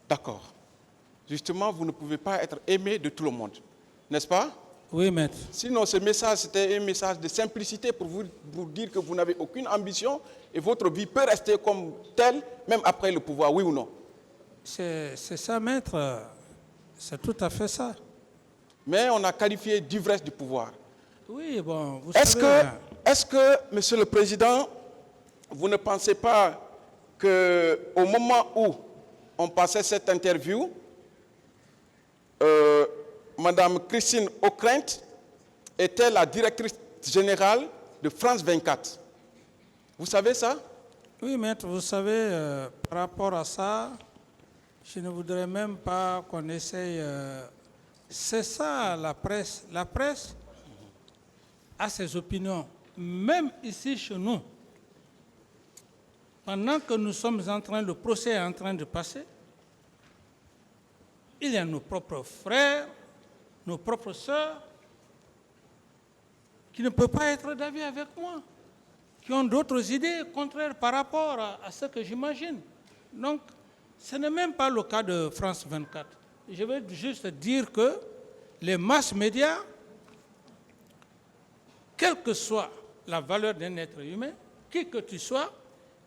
D'accord. Justement, vous ne pouvez pas être aimé de tout le monde, n'est-ce pas? Oui, maître. Sinon, ce message, c'était un message de simplicité pour vous dire que vous n'avez aucune ambition et votre vie peut rester comme telle, même après le pouvoir, oui ou non? C'est ça, maître. C'est tout à fait ça. Mais on a qualifié d'ivresse du pouvoir. Oui, bon, vous Est-ce savez... que, Monsieur le Président, vous ne pensez pas qu'au moment où on passait cette interview, Madame Christine Ockrent était la directrice générale de France 24. Vous savez ça? Oui, maître, vous savez, par rapport à ça, je ne voudrais même pas qu'on essaye... c'est ça, la presse. La presse a ses opinions. Même ici, chez nous, pendant que nous sommes en train, le procès est en train de passer, il y a nos propres frères, nos propres sœurs, qui ne peuvent pas être d'avis avec moi, qui ont d'autres idées contraires par rapport à ce que j'imagine. Donc, ce n'est même pas le cas de France 24. Je veux juste dire que les masses médias, quelle que soit la valeur d'un être humain, qui que tu sois,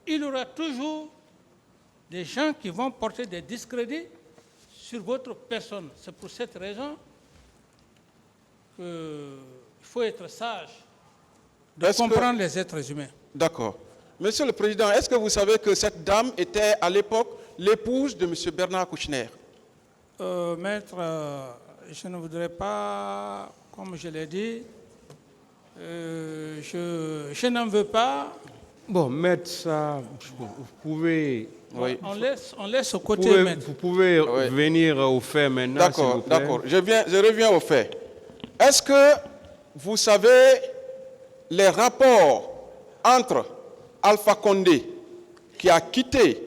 il y aura toujours des gens qui vont porter des discrédits sur votre personne. C'est pour cette raison qu'il faut être sage de comprendre les êtres humains. D'accord. Monsieur le Président, est-ce que vous savez que cette dame était à l'époque l'épouse de M. Bernard Kouchner? Maître, je ne voudrais pas, comme je l'ai dit, je n'en veux pas. Bon, maître, ça, vous pouvez... Oui. On laisse au côté, maître. Vous pouvez Oui. venir au fait maintenant, s'il vous D'accord, plaît. d'accord. Je reviens au fait. Est-ce que vous savez les rapports entre Alpha Condé, qui a quitté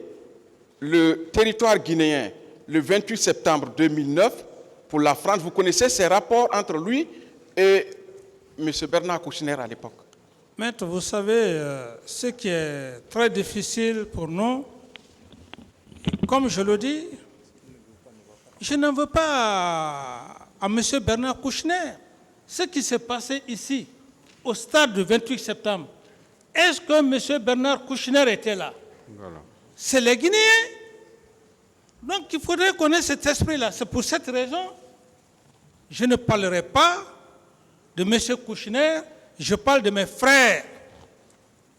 le territoire guinéen le 28 septembre 2009 pour la France, vous connaissez ces rapports entre lui et M. Bernard Kouchner à l'époque? Maître, vous savez, ce qui est très difficile pour nous, comme je le dis, je n'en veux pas à M. Bernard Kouchner. Ce qui s'est passé ici, au stade du 28 septembre, est-ce que M. Bernard Kouchner était là? Voilà. C'est les Guinéens. Donc il faudrait connaître cet esprit-là. C'est pour cette raison, je ne parlerai pas de M. Kouchner, je parle de mes frères,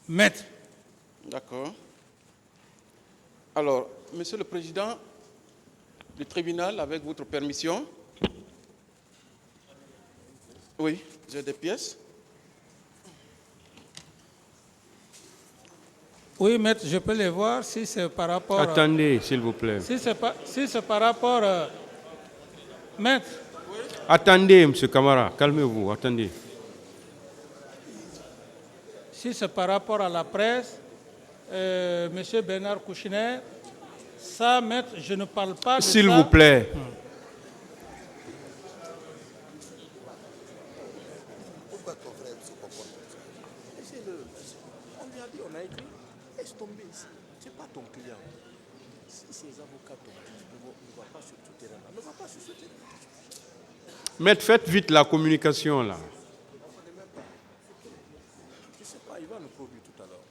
maître. D'accord. Alors, Monsieur le Président du tribunal, avec votre permission. Oui, j'ai des pièces. Oui, maître, je peux les voir si c'est par rapport... Attendez, s'il vous plaît. Si c'est par rapport... maître. Attendez, monsieur Camara, calmez-vous, attendez. Si c'est par rapport à la presse, M. Bernard Kouchner, ça, maître, je ne parle pas de ça. S'il vous plaît. Pourquoi ton frère se comporte comme ça? Laissez-le. On lui a dit, on a écrit, laisse tomber. Ce n'est pas ton client. Si ces avocats t'ont dit, ne va pas sur ce terrain-là, ne va pas sur ce terrain-là. Maître, faites vite la communication, là. Je ne sais pas, il va nous produire tout à l'heure.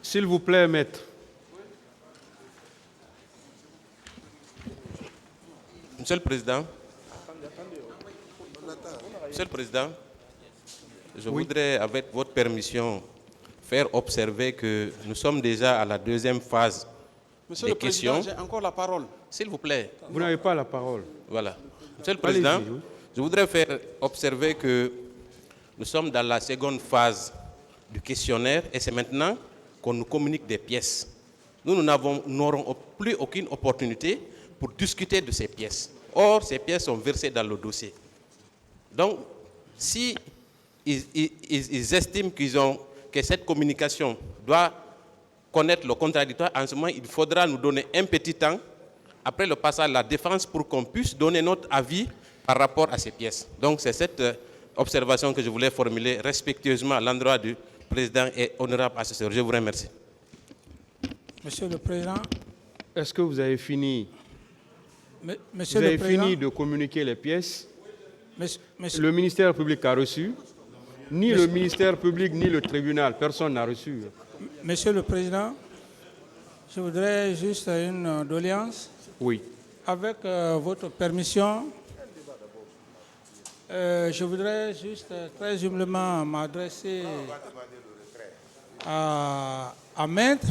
S'il vous plaît, maître. Monsieur le Président, je voudrais, avec votre permission, faire observer que nous sommes déjà à la deuxième phase Monsieur des le Président, questions. j'ai encore la parole. S'il vous plaît. Vous n'avez pas la parole. Voilà. Monsieur le Président, oui. je voudrais faire observer que nous sommes dans la seconde phase du questionnaire et c'est maintenant qu'on nous communique des pièces. Nous n'aurons plus aucune opportunité pour discuter de ces pièces. Or, ces pièces sont versées dans le dossier. Donc, si ils estiment que cette communication doit connaître le contradictoire, en ce moment, il faudra nous donner un petit temps après le passage à la défense pour qu'on puisse donner notre avis par rapport à ces pièces. Donc, c'est cette observation que je voulais formuler respectueusement à l'endroit du président et honorable assesseur. Je vous remercie. Monsieur le Président. Est-ce que vous avez fini, Monsieur vous avez le Président, fini de communiquer les pièces? Monsieur- Le ministère public a reçu. Ni le ministère public, ni le tribunal, personne n'a reçu. Monsieur le Président, je voudrais juste une doléance. Oui. Avec votre permission, je voudrais juste très humblement m'adresser à Maître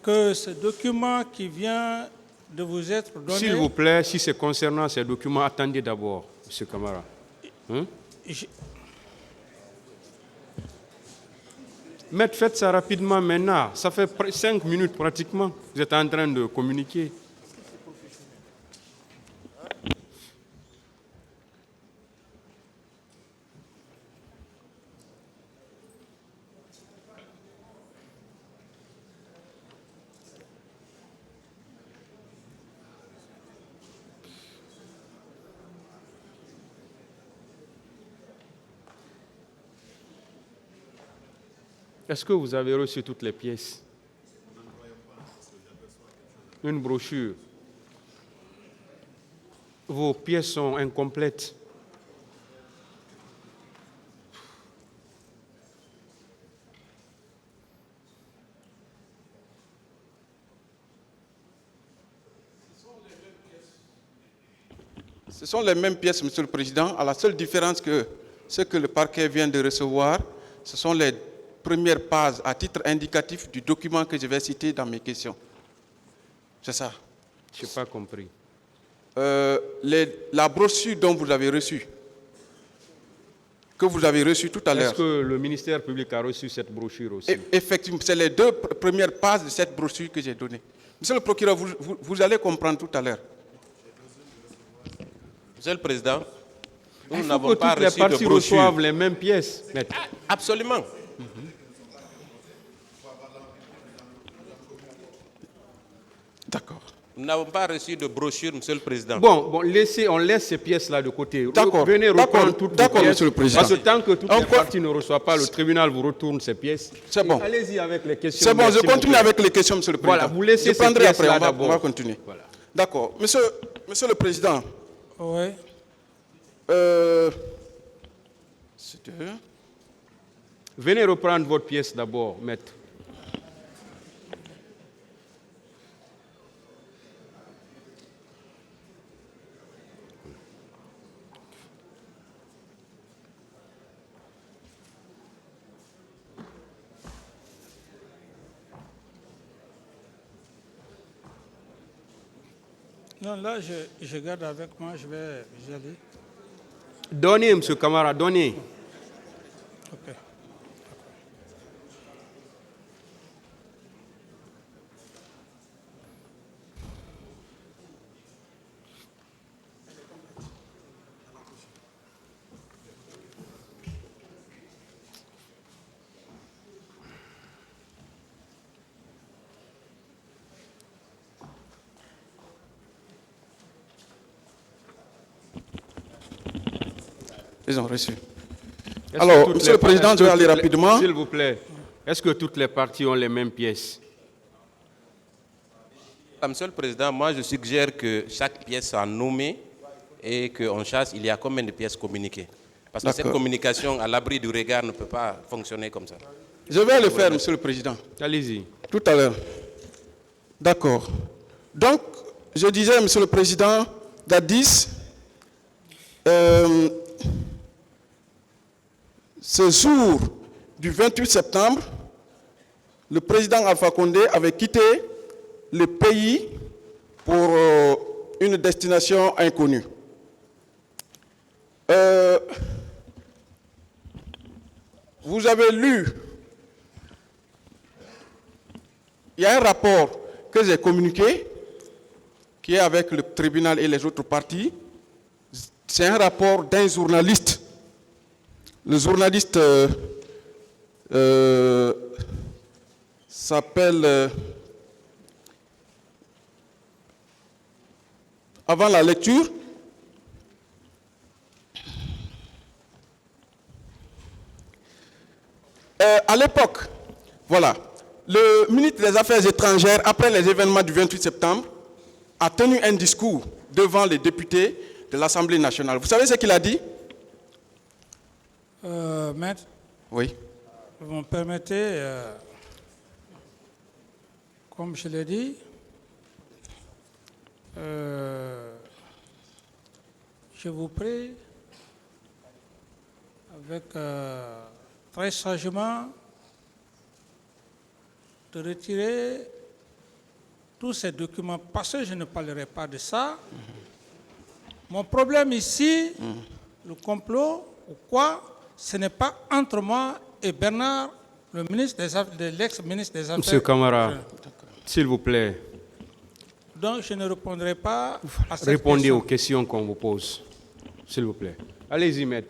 que ce document qui vient de vous être donné... S'il vous plaît, si c'est concernant ces documents, attendez d'abord, M. Camara. Maître, faites ça rapidement maintenant. Ça fait 5 minutes pratiquement. Vous êtes en train de communiquer. Est-ce que vous avez reçu toutes les pièces? Une brochure. Vos pièces sont incomplètes. Ce sont les mêmes pièces, Monsieur le Président, à la seule différence que ce que le parquet vient de recevoir, ce sont les premières pages à titre indicatif du document que je vais citer dans mes questions. C'est ça. Je n'ai pas compris. La brochure dont vous avez reçu, que vous avez reçue tout à l'heure. Est-ce que le ministère public a reçu cette brochure aussi? Effectivement, c'est les deux premières pages de cette brochure que j'ai donnée. Monsieur le procureur, vous allez comprendre tout à l'heure. Monsieur le Président, nous Il faut n'avons que pas toutes les reçu de parties brochure. reçoivent les mêmes pièces, maître. Absolument. D'accord. Nous n'avons pas reçu de brochure, Monsieur le Président. Bon, on laisse ces pièces-là de côté. D'accord. Venez reprendre toutes les D'accord, pièces. Monsieur le Président. Parce que tant que toutes les parties ne reçoivent pas, le tribunal vous retourne ces pièces. C'est bon. Allez-y avec les questions. C'est bon, Merci je continue beaucoup. avec les questions, Monsieur le Président. Voilà, vous laissez je ces prendrai après, pièces-là on d'abord. va continuer. Voilà. D'accord. Monsieur le Président, Oui. Venez reprendre votre pièce d'abord, maître. Non, là, je garde avec moi, je vais y aller. Donnez, M. Camara, donnez. Ok. Ils ont reçu. Est-ce Alors, que toutes Monsieur le Président, je vais aller rapidement. S'il vous plaît, est-ce que toutes les parties ont les mêmes pièces? Monsieur le Président, moi je suggère que chaque pièce soit nommée et qu'on chasse il y a combien de pièces communiquées. Parce que cette communication à l'abri du regard ne peut pas fonctionner comme ça. Je vais le faire, Monsieur le Président. Allez-y. Tout à l'heure. D'accord. Donc, je disais, Monsieur le Président, Dadis, ce jour du 28 septembre, le président Alpha Condé avait quitté le pays pour une destination inconnue. vous avez lu, il y a un rapport que j'ai communiqué, qui est avec le tribunal et les autres parties. C'est un rapport d'un journaliste. Le journaliste s'appelle... avant la lecture, à l'époque, voilà, le ministre des Affaires étrangères, après les événements du 28 septembre, a tenu un discours devant les députés de l'Assemblée nationale. Vous savez ce qu'il a dit? Maître, Oui. vous me permettez, comme je l'ai dit, je vous prie, avec très sagement, de retirer tous ces documents, parce que je ne parlerai pas de ça. Mon problème ici, le complot ou quoi, ce n'est pas entre moi et Bernard, le ministre de l'ex-ministre des Affaires. Monsieur Camara, s'il vous plaît. Donc je ne répondrai pas à cette Répondez question. aux questions qu'on vous pose, s'il vous plaît. Allez-y, maître.